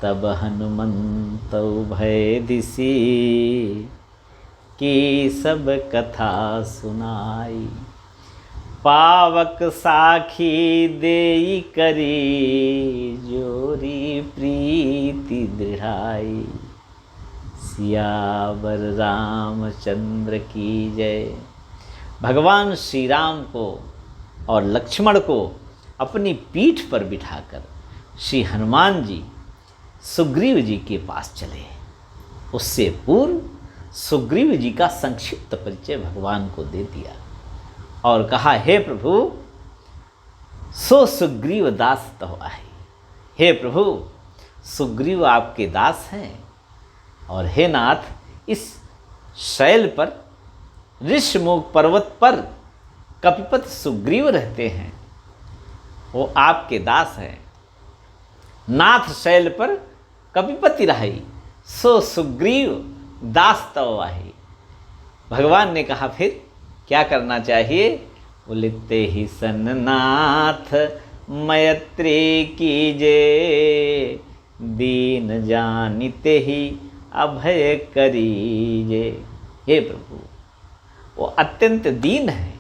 तब हनुमंत भय दिसी, की सब कथा सुनाई। पावक साखी देई करी, जोरी प्रीति दृढ़ाई। सियावर रामचंद्र की जय। भगवान श्री राम को और लक्ष्मण को अपनी पीठ पर बिठाकर श्री हनुमान जी सुग्रीव जी के पास चले। उससे पूर्व सुग्रीव जी का संक्षिप्त परिचय भगवान को दे दिया और कहा, हे प्रभु सो सुग्रीव दास तो आहे। हे प्रभु सुग्रीव आपके दास हैं और हे नाथ इस शैल पर ऋषमुख पर्वत पर कपिपति सुग्रीव रहते हैं, वो आपके दास हैं। नाथ शैल पर कपिपति रही, सो सुग्रीव दास तव आहे। भगवान ने कहा फिर क्या करना चाहिए? बोले ते ही सन्नाथ मैत्री कीजे, दीन जानिते ही अभय करीजे। हे प्रभु वो अत्यंत दीन है,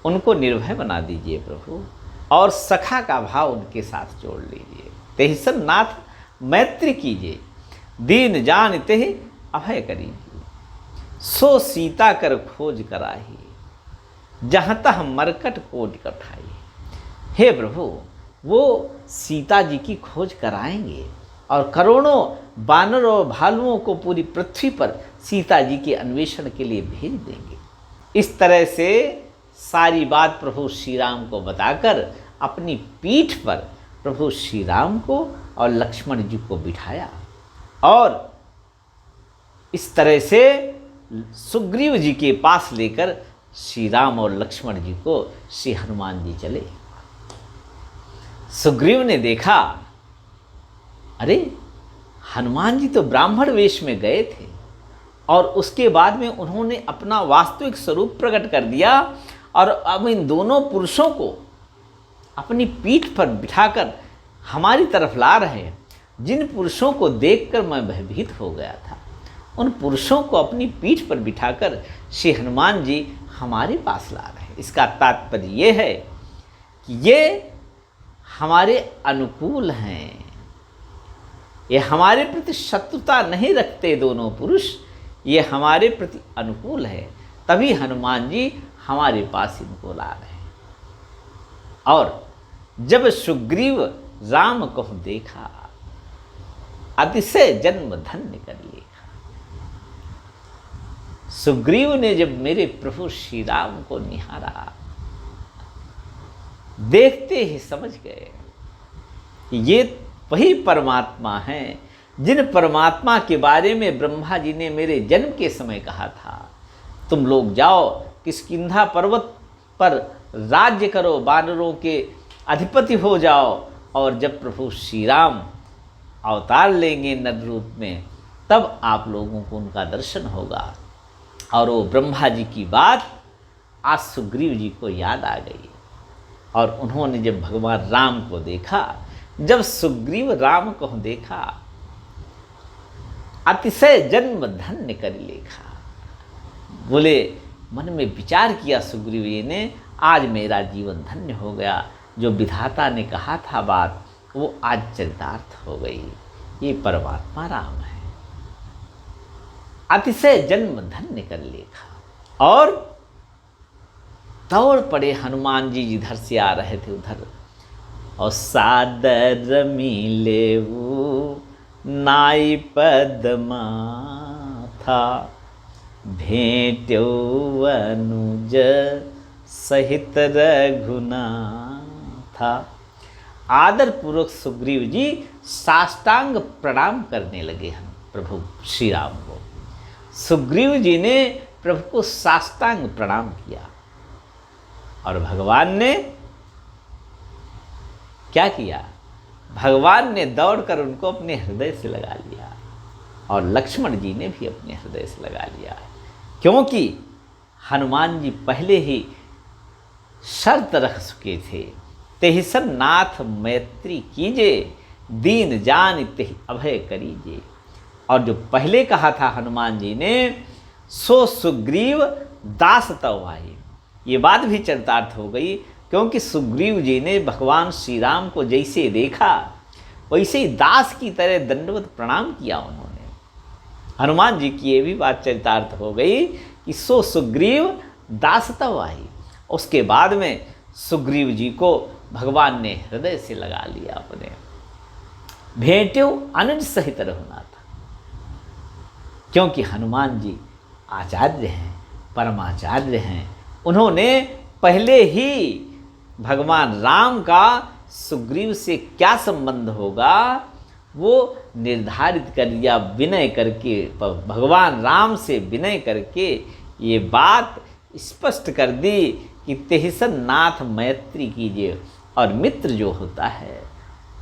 उनको निर्भय बना दीजिए प्रभु, और सखा का भाव उनके साथ जोड़ लीजिए। ते ही सन्नाथ मैत्री कीजिए, दीन जानते ही अभय करीजिए। सो सीता कर खोज कराही, जहाँ तह मरकट कोट कठाई। हे प्रभु वो सीता जी की खोज कराएंगे और करोड़ों बानरों और भालुओं को पूरी पृथ्वी पर सीता जी के अन्वेषण के लिए भेज देंगे। इस तरह से सारी बात प्रभु श्री राम को बताकर अपनी पीठ पर प्रभु श्री राम को और लक्ष्मण जी को बिठाया और इस तरह से सुग्रीव जी के पास लेकर श्री राम और लक्ष्मण जी को श्री हनुमान जी चले। सुग्रीव ने देखा, अरे हनुमान जी तो ब्राह्मण वेश में गए थे और उसके बाद में उन्होंने अपना वास्तविक स्वरूप प्रकट कर दिया और अब इन दोनों पुरुषों को अपनी पीठ पर बिठाकर हमारी तरफ ला रहे हैं। जिन पुरुषों को देखकर मैं भयभीत हो गया था, उन पुरुषों को अपनी पीठ पर बिठाकर श्री हनुमान जी हमारे पास ला रहे हैं। इसका तात्पर्य ये है कि ये हमारे अनुकूल हैं, ये हमारे प्रति शत्रुता नहीं रखते। दोनों पुरुष ये हमारे प्रति अनुकूल है, तभी हनुमान जी हमारे पास इनको ला रहे हैं। और जब सुग्रीव राम को देखा, अतिशय जन्म धन्य कर लेखा। सुग्रीव ने जब मेरे प्रभु श्री राम को निहारा, देखते ही समझ गए कि ये वही परमात्मा हैं जिन परमात्मा के बारे में ब्रह्मा जी ने मेरे जन्म के समय कहा था, तुम लोग जाओ किष्किंधा पर्वत पर राज्य करो, वानरों के अधिपति हो जाओ, और जब प्रभु श्री राम अवतार लेंगे नर रूप में, तब आप लोगों को उनका दर्शन होगा। और वो ब्रह्मा जी की बात आज सुग्रीव जी को याद आ गई और उन्होंने जब भगवान राम को देखा, जब सुग्रीव राम को देखा, अतिशय जन्म धन्य कर लेखा। बोले, मन में विचार किया सुग्रीव जी ने, आज मेरा जीवन धन्य हो गया। जो विधाता ने कहा था बात, वो आज चरितार्थ हो गई। ये परमात्मा राम है। अतिशय जन्म धन्य कर लेखा। और दौड़ पड़े हनुमान जी, जिधर से आ रहे थे उधर, और सादर मिले वो नाई पदमा था, भेंट्यो अनुज सहित रघुना था। आदर पूर्वक सुग्रीव जी साष्टांग प्रणाम करने लगे हम प्रभु श्री राम को। सुग्रीव जी ने प्रभु को साष्टांग प्रणाम किया और भगवान ने क्या किया? भगवान ने दौड़कर उनको अपने हृदय से लगा लिया और लक्ष्मण जी ने भी अपने हृदय से लगा लिया, क्योंकि हनुमान जी पहले ही शर्त रख चुके थे, तेहि सन नाथ मैत्री कीजे, दीन जान तेहि अभय करीजे। और जो पहले कहा था हनुमान जी ने, सो सुग्रीव दास तव आई, ये बात भी चरितार्थ हो गई, क्योंकि सुग्रीव जी ने भगवान श्री राम को जैसे देखा वैसे ही दास की तरह दंडवत प्रणाम किया उन्होंने। हनुमान जी की ये भी बात चरितार्थ हो गई कि सो सुग्रीव दास तव आई। उसके बाद में सुग्रीव जी को भगवान ने हृदय से लगा लिया अपने। भेंट्यो अनुज सहित रघुनाथ, क्योंकि हनुमान जी आचार्य हैं, परमाचार्य हैं। उन्होंने पहले ही भगवान राम का सुग्रीव से क्या संबंध होगा वो निर्धारित कर दिया, विनय करके, भगवान राम से विनय करके ये बात स्पष्ट कर दी कि तेहिसन नाथ मैत्री कीजिए। और मित्र जो होता है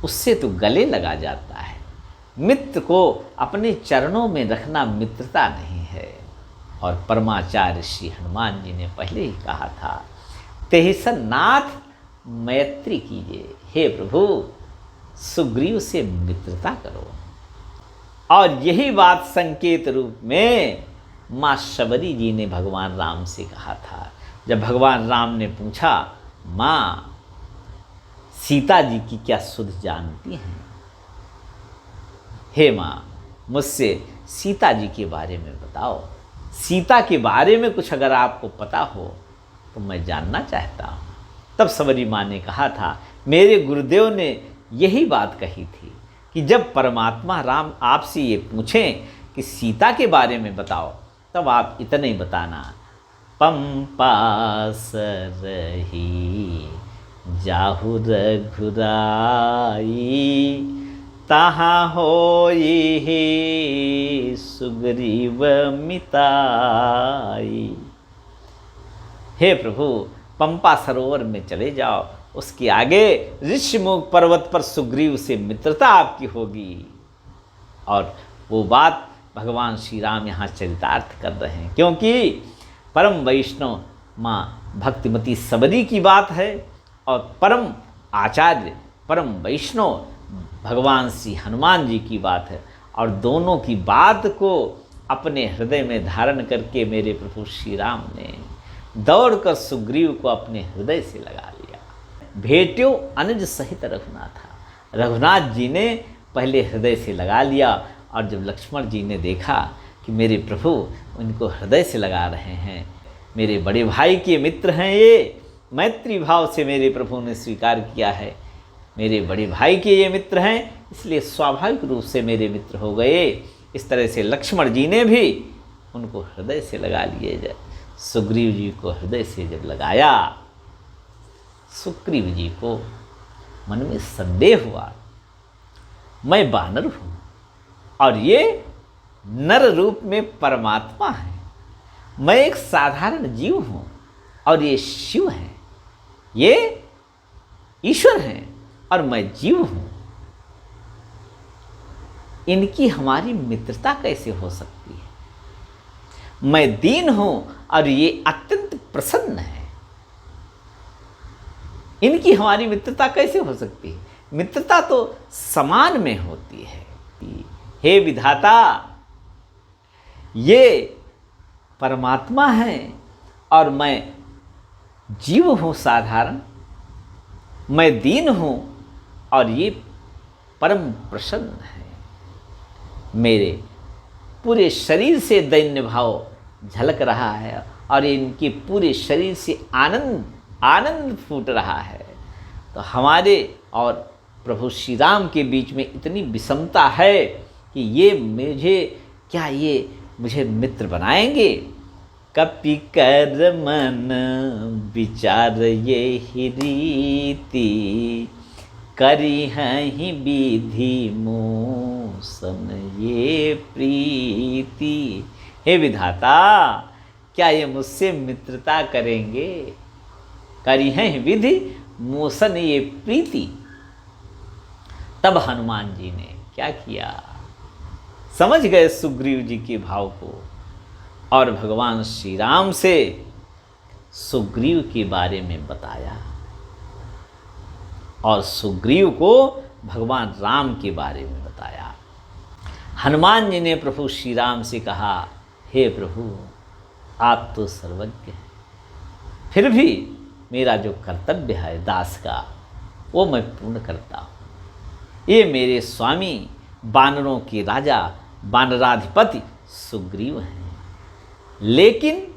उससे तो गले लगा जाता है, मित्र को अपने चरणों में रखना मित्रता नहीं है। और परमाचार्य श्री हनुमान जी ने पहले ही कहा था, तेहिसन नाथ मैत्री कीजिए, हे प्रभु सुग्रीव से मित्रता करो। और यही बात संकेत रूप में माँ शबरी जी ने भगवान राम से कहा था। जब भगवान राम ने पूछा, माँ सीता जी की क्या सुध जानती हैं? हे माँ मुझसे सीता जी के बारे में बताओ, सीता के बारे में कुछ अगर आपको पता हो तो मैं जानना चाहता हूँ। तब शबरी माँ ने कहा था, मेरे गुरुदेव ने यही बात कही थी कि जब परमात्मा राम आपसे ये पूछें कि सीता के बारे में बताओ, तब आप इतना ही बताना, पंपा सरही जाहु रघुराई, तहाँ होई सुग्रीव मिताई। हे प्रभु पंपा सरोवर में चले जाओ, उसके आगे ऋषिमुख पर्वत पर सुग्रीव से मित्रता आपकी होगी। और वो बात भगवान श्री राम यहाँ चरितार्थ कर रहे हैं, क्योंकि परम वैष्णव माँ भक्तिमती शबरी की बात है और परम आचार्य परम वैष्णव भगवान श्री हनुमान जी की बात है। और दोनों की बात को अपने हृदय में धारण करके मेरे प्रभु श्री राम ने दौड़कर सुग्रीव को अपने हृदय से लगा लिया। भेट्यो अनुज सहित रघुनाथ, रघुनाथ जी ने पहले हृदय से लगा लिया। और जब लक्ष्मण जी ने देखा कि मेरे प्रभु उनको हृदय से लगा रहे हैं, मेरे बड़े भाई के मित्र हैं, ये मैत्री भाव से मेरे प्रभु ने स्वीकार किया है, मेरे बड़े भाई के ये मित्र हैं, इसलिए स्वाभाविक रूप से मेरे मित्र हो गए। इस तरह से लक्ष्मण जी ने भी उनको हृदय से लगा लिए। जब सुग्रीव जी को हृदय से जब लगाया, सुग्रीव जी को मन में संदेह हुआ, मैं बानर हूँ और ये नर रूप में परमात्मा है, मैं एक साधारण जीव हूँ और ये शिव हैं, ये ईश्वर हैं और मैं जीव हूँ, इनकी हमारी मित्रता कैसे हो सकती है? मैं दीन हूँ और ये अत्यंत प्रसन्न है, इनकी हमारी मित्रता कैसे हो सकती है? मित्रता तो समान में होती है। हे विधाता, ये परमात्मा है और मैं जीव हूँ साधारण, मैं दीन हूँ और ये परम प्रसन्न है। मेरे पूरे शरीर से दैन्य भाव झलक रहा है और इनके पूरे शरीर से आनंद आनंद फूट रहा है। तो हमारे और प्रभु श्री राम के बीच में इतनी विषमता है कि ये मुझे मित्र बनाएंगे? कपि कर मन विचार ये ही रीति, करी हैं विधि मोसन ये प्रीति। हे विधाता, क्या ये मुझसे मित्रता करेंगे? करी हैं विधि मोसन ये प्रीति। तब हनुमान जी ने क्या किया? समझ गए सुग्रीव जी के भाव को और भगवान श्री राम से सुग्रीव के बारे में बताया और सुग्रीव को भगवान राम के बारे में बताया। हनुमान जी ने प्रभु श्री राम से कहा, हे प्रभु आप तो सर्वज्ञ हैं, फिर भी मेरा जो कर्तव्य है दास का वो मैं पूर्ण करता हूँ। ये मेरे स्वामी वानरों के राजा वानराधिपति सुग्रीव हैं, लेकिन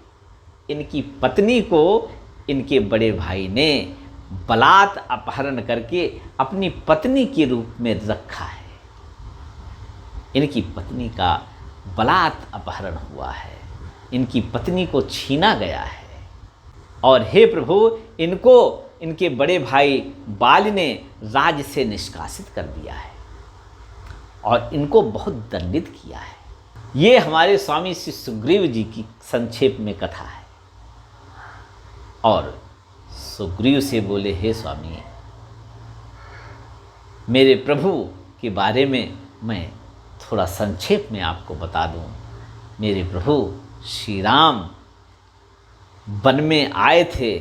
इनकी पत्नी को इनके बड़े भाई ने बलात् अपहरण करके अपनी पत्नी के रूप में रखा है। इनकी पत्नी का बलात् अपहरण हुआ है, इनकी पत्नी को छीना गया है। और हे प्रभु इनको इनके बड़े भाई बाल ने राज्य से निष्कासित कर दिया है और इनको बहुत दंडित किया है। ये हमारे स्वामी श्री सुग्रीव जी की संक्षेप में कथा है। और सुग्रीव से बोले, हे स्वामी मेरे प्रभु के बारे में मैं थोड़ा संक्षेप में आपको बता दूं। मेरे प्रभु श्री राम वन में आए थे,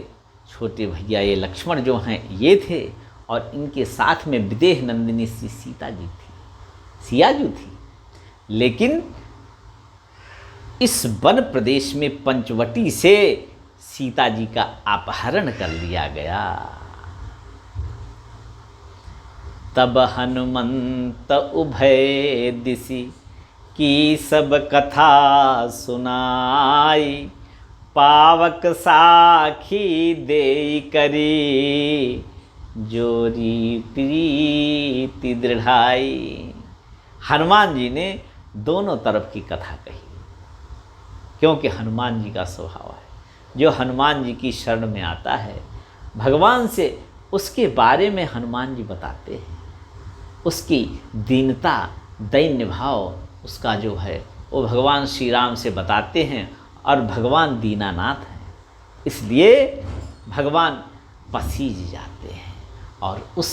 छोटे भैया ये लक्ष्मण जो हैं ये थे, और इनके साथ में विदेह नंदिनी सी सीता जी थी, सियाजू थी। लेकिन इस वन प्रदेश में पंचवटी से सीता जी का अपहरण कर लिया गया। तब हनुमंत उभय दिशि की सब कथा सुनाई, पावक साखी दे करी जोरी प्रीति दृढ़ाई। हनुमान जी ने दोनों तरफ की कथा कही, क्योंकि हनुमान जी का स्वभाव है, जो हनुमान जी की शरण में आता है भगवान से उसके बारे में हनुमान जी बताते हैं। उसकी दीनता दैन्य भाव उसका जो है वो भगवान श्री राम से बताते हैं। और भगवान दीनानाथ हैं, इसलिए भगवान पसीज जाते हैं और उस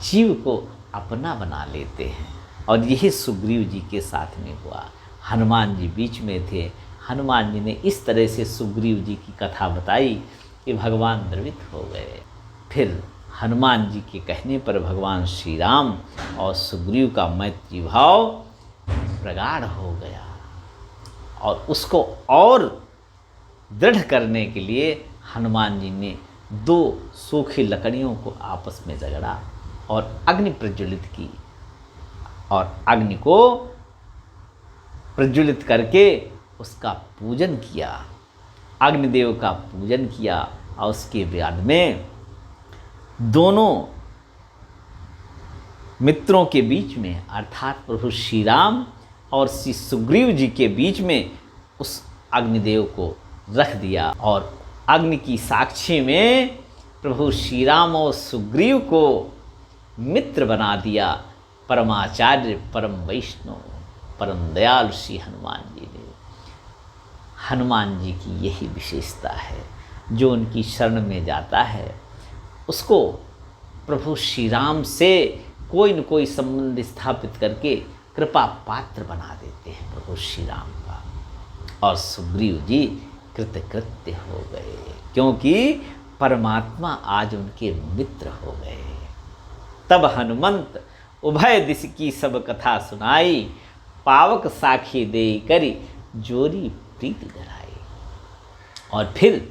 जीव को अपना बना लेते हैं। और यही सुग्रीव जी के साथ में हुआ। हनुमान जी बीच में थे, हनुमान जी ने इस तरह से सुग्रीव जी की कथा बताई कि भगवान द्रवित हो गए। फिर हनुमान जी के कहने पर भगवान श्री राम और सुग्रीव का मैत्री भाव प्रगाढ़ हो गया और उसको और दृढ़ करने के लिए हनुमान जी ने 2 सूखी लकड़ियों को आपस में रगड़ा और अग्नि प्रज्वलित की, और अग्नि को प्रज्वलित करके उसका पूजन किया, अग्निदेव का पूजन किया। और उसके बाद में दोनों मित्रों के बीच में अर्थात प्रभु श्री राम और श्री सुग्रीव जी के बीच में उस अग्निदेव को रख दिया और अग्नि की साक्षी में प्रभु श्री राम और सुग्रीव को मित्र बना दिया। परमाचार्य परम वैष्णव परम दयालु श्री हनुमान जी ने। हनुमान जी की यही विशेषता है, जो उनकी शरण में जाता है उसको प्रभु श्री राम से कोई न कोई संबंध स्थापित करके कृपा पात्र बना देते हैं प्रभु श्री राम का। और सुग्रीव जी कृतकृत्य हो गए, क्योंकि परमात्मा आज उनके मित्र हो गए। तब हनुमंत उभय दिशि की सब कथा सुनाई, पावक साखी दे करी जोरी प्रीति धराई। और फिर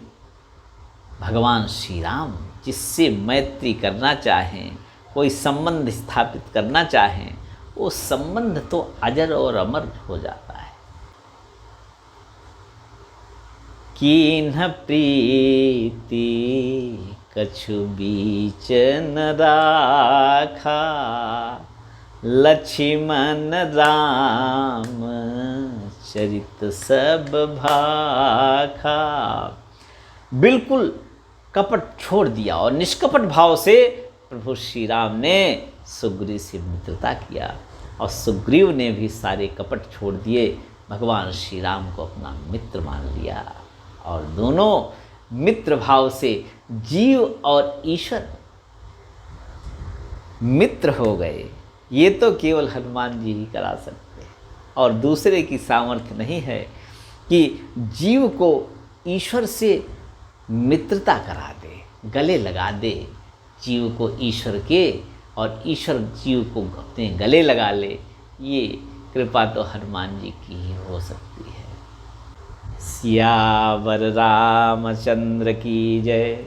भगवान श्री राम जिससे मैत्री करना चाहें, कोई संबंध स्थापित करना चाहें, वो संबंध तो अजर और अमर हो जाता है। कीन्ह प्रीति कछु बीच न राखा, लक्ष्मण राम चरित सब भाखा। बिल्कुल कपट छोड़ दिया और निष्कपट भाव से प्रभु श्री राम ने सुग्रीव से मित्रता किया, और सुग्रीव ने भी सारे कपट छोड़ दिए, भगवान श्री राम को अपना मित्र मान लिया, और दोनों मित्र भाव से जीव और ईश्वर मित्र हो गए। ये तो केवल हनुमान जी ही करा सकते हैं, और दूसरे की सामर्थ्य नहीं है कि जीव को ईश्वर से मित्रता करा दे, गले लगा दे जीव को ईश्वर के, और ईश्वर जीव को अपने गले लगा ले, ये कृपा तो हनुमान जी की ही हो सकती है। सियावर रामचंद्र की जय।